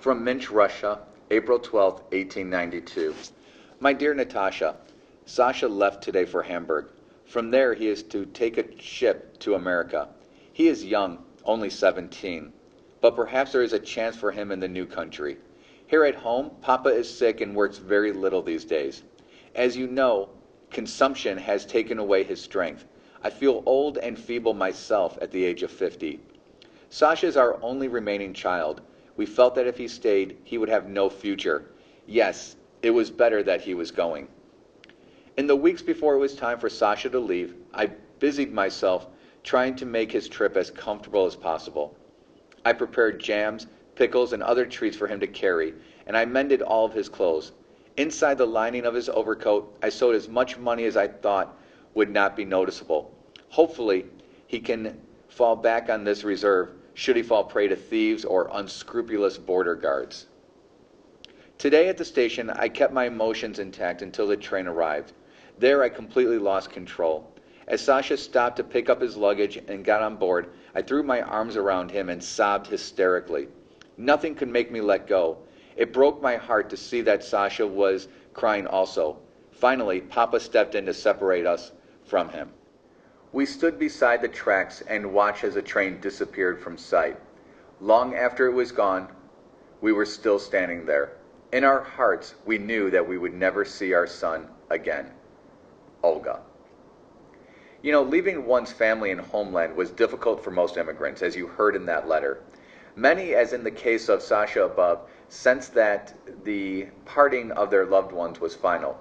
From Minsk, Russia, April 12, 1892. My dear Natasha, Sasha left today for Hamburg. From there he is to take a ship to America. He is young, only 17, but perhaps there is a chance for him in the new country. Here at home, Papa is sick and works very little these days. As you know, consumption has taken away his strength. I feel old and feeble myself at the age of 50. Sasha is our only remaining child. We felt that if he stayed, he would have no future. Yes, it was better that he was going. In the weeks before it was time for Sasha to leave, I busied myself trying to make his trip as comfortable as possible. I prepared jams, pickles, and other treats for him to carry, and I mended all of his clothes. Inside the lining of his overcoat, I sewed as much money as I thought would not be noticeable. Hopefully, he can fall back on this reserve should he fall prey to thieves or unscrupulous border guards. Today at the station, I kept my emotions intact until the train arrived. There, I completely lost control. As Sasha stopped to pick up his luggage and got on board, I threw my arms around him and sobbed hysterically. Nothing could make me let go. It broke my heart to see that Sasha was crying also. Finally, Papa stepped in to separate us from him. We stood beside the tracks and watched as the train disappeared from sight. Long after it was gone, we were still standing there. In our hearts, we knew that we would never see our son again. Olga. You know, leaving one's family and homeland was difficult for most immigrants, as you heard in that letter. Many, as in the case of Sasha above, sensed that the parting of their loved ones was final.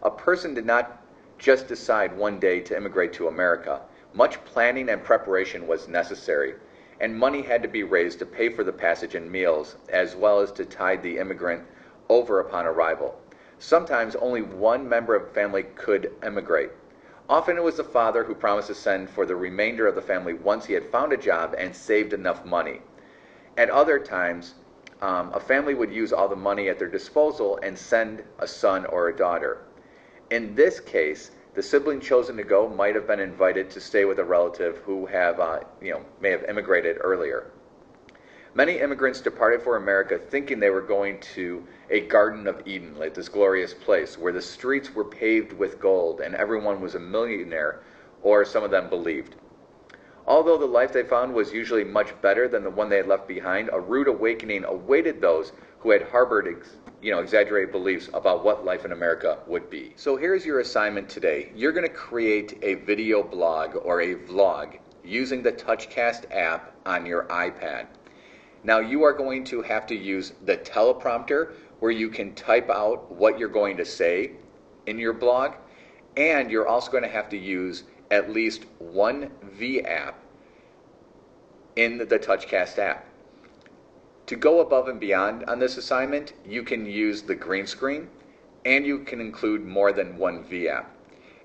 A person did not just decide one day to immigrate to America. Much planning and preparation was necessary, and money had to be raised to pay for the passage and meals, as well as to tide the immigrant over upon arrival. Sometimes only one member of the family could emigrate. Often it was the father who promised to send for the remainder of the family once he had found a job and saved enough money. At other times, a family would use all the money at their disposal and send a son or a daughter. In this case, the sibling chosen to go might have been invited to stay with a relative who may have immigrated earlier. Many immigrants departed for America thinking they were going to a Garden of Eden, like this glorious place where the streets were paved with gold and everyone was a millionaire, or some of them believed. Although the life they found was usually much better than the one they had left behind, a rude awakening awaited those who had harbored exaggerated beliefs about what life in America would be. So here's your assignment today. You're going to create a video blog or a vlog using the TouchCast app on your iPad. Now you are going to have to use the teleprompter where you can type out what you're going to say in your blog, and you're also going to have to use at least one V app in the TouchCast app. To go above and beyond on this assignment, you can use the green screen, and you can include more than one V app.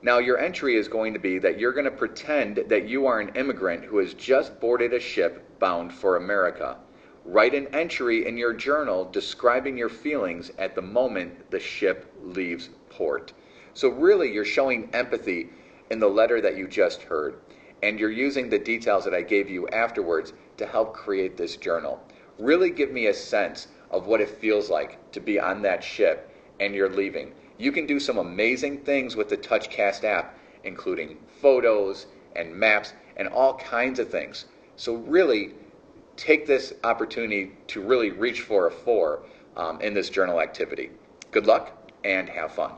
Now your entry is going to be that you're going to pretend that you are an immigrant who has just boarded a ship bound for America. Write an entry in your journal describing your feelings at the moment the ship leaves port. So really you're showing empathy in the letter that you just heard, and you're using the details that I gave you afterwards to help create this journal. Really give me a sense of what it feels like to be on that ship and you're leaving. You can do some amazing things with the TouchCast app, including photos and maps and all kinds of things. So really take this opportunity to really reach for a 4 in this journal activity. Good luck and have fun.